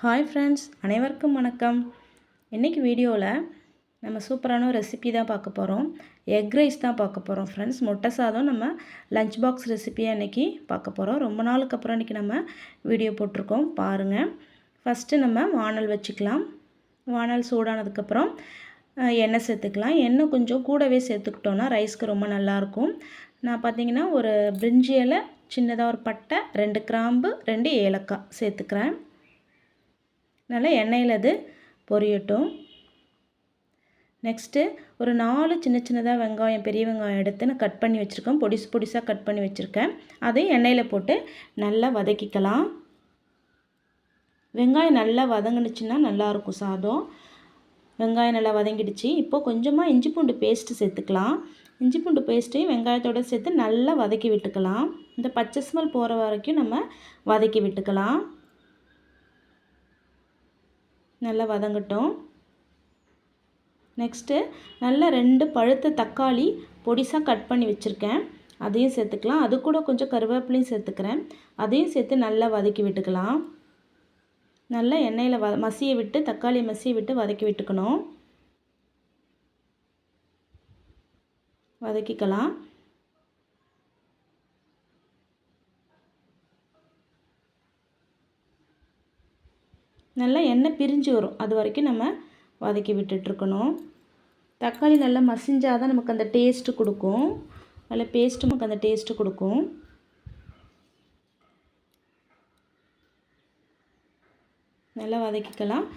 Hi friends, அனைவருக்கும் வணக்கம். இன்றைக்கி வீடியோவில் நம்ம சூப்பரான ஒரு ரெசிபி தான் பார்க்க போகிறோம். எக் ரைஸ் தான் பார்க்க போகிறோம் ஃப்ரெண்ட்ஸ். முட்டை சாதம் நம்ம லஞ்ச் பாக்ஸ் ரெசிபியாக இன்றைக்கி பார்க்க போகிறோம். ரொம்ப நாளுக்கு அப்புறம் இன்றைக்கி நம்ம வீடியோ போட்டிருக்கோம், பாருங்கள். ஃபஸ்ட்டு நம்ம வானல் வச்சுக்கலாம். வானல் சூடானதுக்கப்புறம் எண்ணெய் சேர்த்துக்கலாம். எண்ணெய் கொஞ்சம் கூடவே சேர்த்துக்கிட்டோன்னா ரைஸ்க்கு ரொம்ப நல்லாயிருக்கும். நான் பார்த்திங்கன்னா ஒரு பிரிஞ்சி இலை, சின்னதாக ஒரு பட்டை, 2 கிராம்பு, 2 ஏலக்காய் சேர்த்துக்கிறேன். நல்லா எண்ணெயில் அது பொரியட்டும். நெக்ஸ்ட்டு ஒரு 4 சின்ன சின்னதாக வெங்காயம், பெரிய வெங்காயம் எடுத்து நான் கட் பண்ணி வச்சுருக்கேன். பொடிசாக கட் பண்ணி வச்சுருக்கேன். அதையும் எண்ணெயில் போட்டு நல்லா வதக்கிக்கலாம். வெங்காயம் நல்லா வதங்கினுச்சுன்னா நல்லாயிருக்கும் சாதம். வெங்காயம் நல்லா வதங்கிடுச்சு. இப்போது கொஞ்சமாக இஞ்சி பூண்டு பேஸ்ட்டு சேர்த்துக்கலாம். இஞ்சி பூண்டு பேஸ்ட்டையும் வெங்காயத்தோடு சேர்த்து நல்லா வதக்கி விட்டுக்கலாம். இந்த பச்சை ஸ்மெல் போகிற வரைக்கும் நம்ம வதக்கி விட்டுக்கலாம். நல்லா வதங்கட்டும். நெக்ஸ்ட்டு நல்லா 2 பழுத்த தக்காளி பொடிசாக கட் பண்ணி வச்சுருக்கேன். அதையும் சேர்த்துக்கலாம். அது கூட கொஞ்சம் கருவேப்பிலையும் சேர்த்துக்கிறேன். அதையும் சேர்த்து நல்லா வதக்கி விட்டுக்கலாம். நல்லா எண்ணெயில் மசிய விட்டு, தக்காளி மசிய விட்டு வதக்கி விட்டுக்கணும். வதக்கிக்கலாம். நல்லா எண்ணெய் பிரிஞ்சு வரும், அது வரைக்கும் நம்ம வதக்கி விட்டுட்ருக்கணும். தக்காளி நல்லா மசிஞ்சால் தான் நமக்கு அந்த டேஸ்ட்டு கொடுக்கும். நல்லா பேஸ்ட்டு நமக்கு அந்த டேஸ்ட்டு கொடுக்கும். நல்லா வதக்கிக்கலாம்.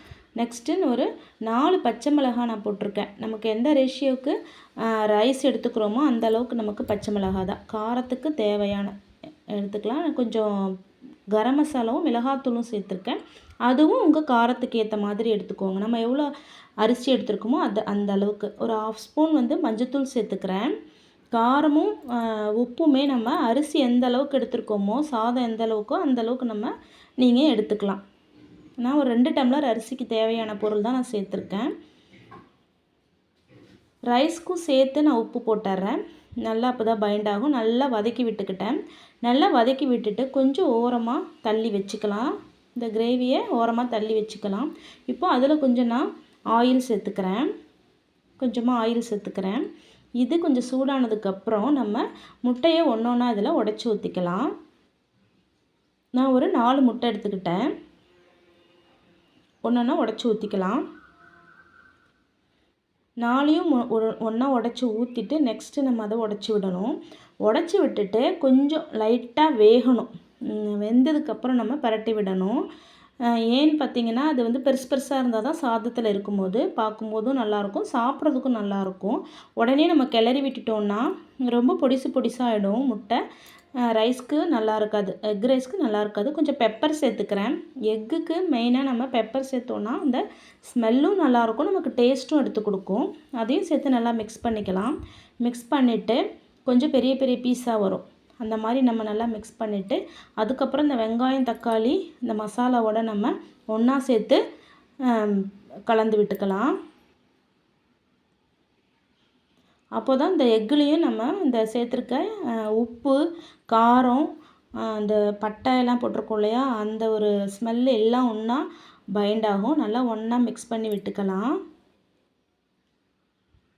நெக்ஸ்ட்டு ஒரு 4 பச்சை மிளகாய் நான் போட்டிருக்கேன். நமக்கு எந்த ரேஷியோவுக்கு ரைஸ் எடுத்துக்கிறோமோ அந்த அளவுக்கு நமக்கு பச்சை மிளகாய் தான். காரத்துக்கு தேவையான எடுத்துக்கலாம். கொஞ்சம் கரம் மசாலாவும் மிளகாத்தூளும் சேர்த்துருக்கேன். அதுவும் உங்கள் காரத்துக்கு ஏற்ற மாதிரி எடுத்துக்கோங்க. நம்ம எவ்வளோ அரிசி எடுத்துருக்கோமோ அந்த அளவுக்கு. ஒரு 1/2 ஸ்பூன் மஞ்சத்தூள் சேர்த்துக்கிறேன். காரமும் உப்புமே நம்ம அரிசி எந்த அளவுக்கு எடுத்துருக்கோமோ, சாதம் எந்த அளவுக்கோ அந்த அளவுக்கு நீங்கள் எடுத்துக்கலாம். நான் ஒரு 2 டம்ளர் அரிசிக்கு தேவையான பொருள் தான் நான் சேர்த்துருக்கேன். ரைஸ்க்கும் சேர்த்து நான் உப்பு போட்டுறேன். நல்லா அப்போ தான் பைண்ட் ஆகும். நல்லா வதக்கி விட்டுக்கிட்டேன். நல்லா வதக்கி விட்டுட்டு கொஞ்சம் ஓரமாக தள்ளி வச்சுக்கலாம். இந்த கிரேவியை ஓரமாக தள்ளி வச்சுக்கலாம். இப்போ அதில் கொஞ்சம் நான் ஆயில் சேர்த்துக்கிறேன். கொஞ்சமாக ஆயில் சேர்த்துக்கிறேன். இது கொஞ்சம் சூடானதுக்கப்புறம் நம்ம முட்டையை ஒன்றா இதில் உடச்சி ஊற்றிக்கலாம். நான் ஒரு 4 முட்டை எடுத்துக்கிட்டேன். ஒன்றா உடச்சி ஊற்றிக்கலாம். 4யும் ஒன்றா உடச்சி ஊற்றிட்டு நெக்ஸ்ட்டு நம்ம அதை உடச்சி விடணும். உடச்சி விட்டுட்டு கொஞ்சம் லைட்டாக வேகணும். வெந்ததுக்கப்புறம் நம்ம பரட்டி விடணும். ஏன்னு பார்த்திங்கன்னா அது பெருசாக இருந்தால் தான் சாதத்தில் இருக்கும்போது பார்க்கும்போதும் நல்லாயிருக்கும், சாப்பிட்றதுக்கும் நல்லாயிருக்கும். உடனே நம்ம கிளறி விட்டுட்டோன்னா ரொம்ப பொடிசாகிடும் முட்டை. ரைஸ்க்கு நல்லா இருக்காது, எக் ரைஸ்க்கு நல்லா இருக்காது. கொஞ்சம் பெப்பர் சேர்த்துக்கிறேன். எக்குக்கு மெயினாக நம்ம பெப்பர் சேர்த்தோன்னா அந்த ஸ்மெல்லும் நல்லாயிருக்கும், நமக்கு டேஸ்ட்டும் எடுத்து கொடுக்கும். அதையும் சேர்த்து நல்லா மிக்ஸ் பண்ணிக்கலாம். மிக்ஸ் பண்ணிவிட்டு கொஞ்சம் பெரிய பெரிய பீஸாக வரும், அந்த மாதிரி நம்ம நல்லா மிக்ஸ் பண்ணிவிட்டு அதுக்கப்புறம் இந்த வெங்காயம், தக்காளி, இந்த மசாலாவோட நம்ம ஒன்றா சேர்த்து கலந்து விட்டுக்கலாம். அப்போ தான் இந்த எக்குலேயும் நம்ம இந்த சேர்த்துருக்க உப்பு, காரம், அந்த பட்டையெல்லாம் போட்டிருக்கோம் இல்லையா, அந்த ஒரு ஸ்மெல்லு எல்லாம் ஒன்றா பைண்ட் ஆகும். நல்லா ஒன்றா மிக்ஸ் பண்ணி விட்டுக்கலாம்.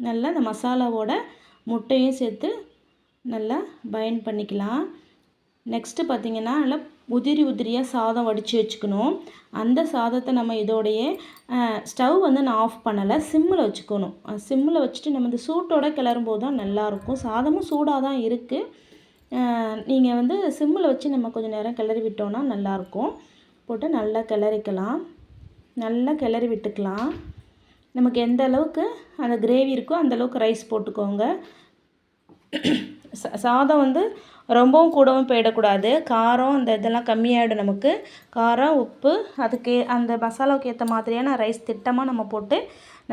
நல்லா இந்த மசாலாவோட முட்டையும் சேர்த்து நல்லா பைண்ட் பண்ணிக்கலாம். நெக்ஸ்ட்டு பார்த்திங்கன்னா நல்லா உதிரியாக சாதம் வடித்து வச்சுக்கணும். அந்த சாதத்தை நம்ம இதோடையே ஸ்டவ் நான் ஆஃப் பண்ணலை, சிம்மில் வச்சுக்கணும். சிம்மில் வச்சுட்டு நம்ம இந்த சூட்டோடு கிளறும்போது தான் நல்லாயிருக்கும். சாதமும் சூடாக தான் இருக்குது. நீங்கள் சிம்மில் வச்சு நம்ம கொஞ்சம் நேரம் கிளறி விட்டோன்னா நல்லாயிருக்கும். போட்டு நல்லா கிளறிக்கலாம். நல்லா கிளறி விட்டுக்கலாம். நமக்கு எந்த அளவுக்கு அந்த கிரேவி இருக்கோ அந்தளவுக்கு ரைஸ் போட்டுக்கோங்க. சாதம் ரொம்பவும் கூடவும் போயிடக்கூடாது. காரம் அந்த இதெல்லாம் கம்மியாகிடும் நமக்கு. காரம், உப்பு, அதுக்கு அந்த மசாலாவுக்கு ஏற்ற மாதிரியான ரைஸ் திட்டமாக நம்ம போட்டு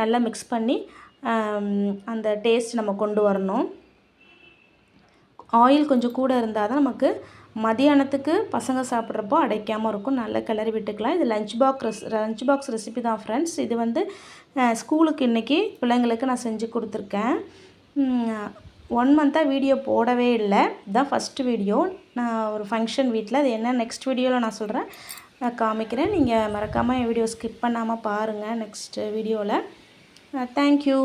நல்லா மிக்ஸ் பண்ணி அந்த டேஸ்ட் நம்ம கொண்டு வரணும். ஆயில் கொஞ்சம் கூட இருந்தால் தான் நமக்கு மதியானத்துக்கு பசங்க சாப்பிட்றப்போ அடைக்காமல் இருக்கும். நல்லா கிளறி விட்டுக்கலாம். இது லஞ்ச் பாக்ஸ் ரெசிபி தான் ஃப்ரெண்ட்ஸ். இது ஸ்கூலுக்கு இன்றைக்கி பிள்ளைங்களுக்கு நான் செஞ்சு கொடுத்துருக்கேன். 1 மந்த்தாக வீடியோ போடவே இல்லை. இதுதான் ஃபஸ்ட்டு வீடியோ. நான் ஒரு ஃபங்க்ஷன் வீட்டில், அது என்ன நெக்ஸ்ட் வீடியோவில் நான் சொல்கிறேன். நான் காமிக்கிறேன். நீங்கள் மறக்காமல் என் வீடியோ ஸ்கிப் பண்ணாமல் பாருங்கள் நெக்ஸ்ட்டு வீடியோவில். தேங்க்யூ.